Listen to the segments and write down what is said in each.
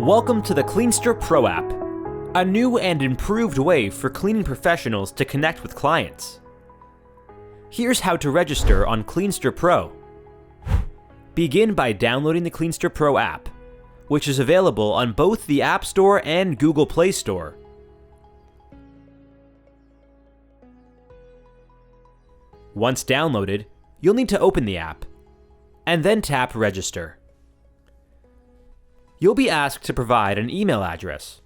Welcome to the CleansterPro app, a new and improved way for cleaning professionals to connect with clients. Here's how to register on CleansterPro. Begin by downloading the CleansterPro app, which is available on both the App Store and Google Play Store. Once downloaded, you'll need to open the app, and then tap Register. You'll be asked to provide an email address,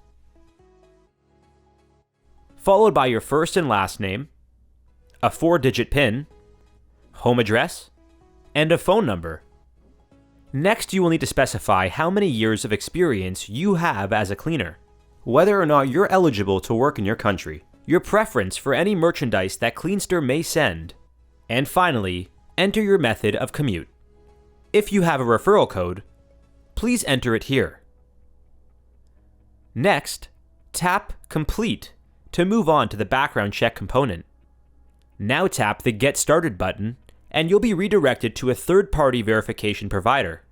followed by your first and last name, a 4-digit PIN, home address, and a phone number. Next, you will need to specify how many years of experience you have as a cleaner, whether or not you're eligible to work in your country, your preference for any merchandise that Cleanster may send, and finally, enter your method of commute. If you have a referral code, please enter it here. Next, tap Complete to move on to the background check component. Now tap the Get Started button, and you'll be redirected to a third-party verification provider.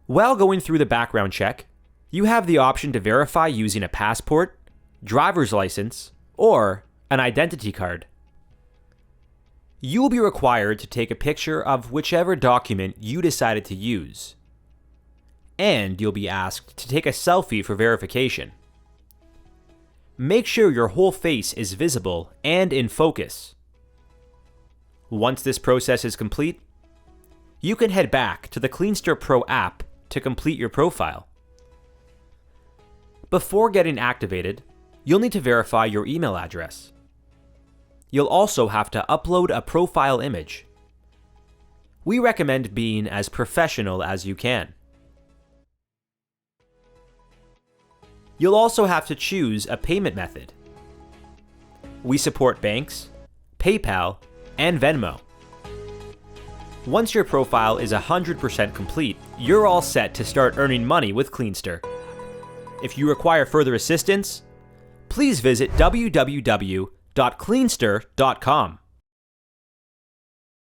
While going through the background check, you have the option to verify using a passport, driver's license, or an identity card. You will be required to take a picture of whichever document you decided to use, and you'll be asked to take a selfie for verification. Make sure your whole face is visible and in focus. Once this process is complete, you can head back to the CleansterPro app to complete your profile. Before getting activated, you'll need to verify your email address. You'll also have to upload a profile image. We recommend being as professional as you can. You'll also have to choose a payment method. We support banks, PayPal, and Venmo. Once your profile is 100% complete, you're all set to start earning money with Cleanster. If you require further assistance, please visit www.cleanster.com.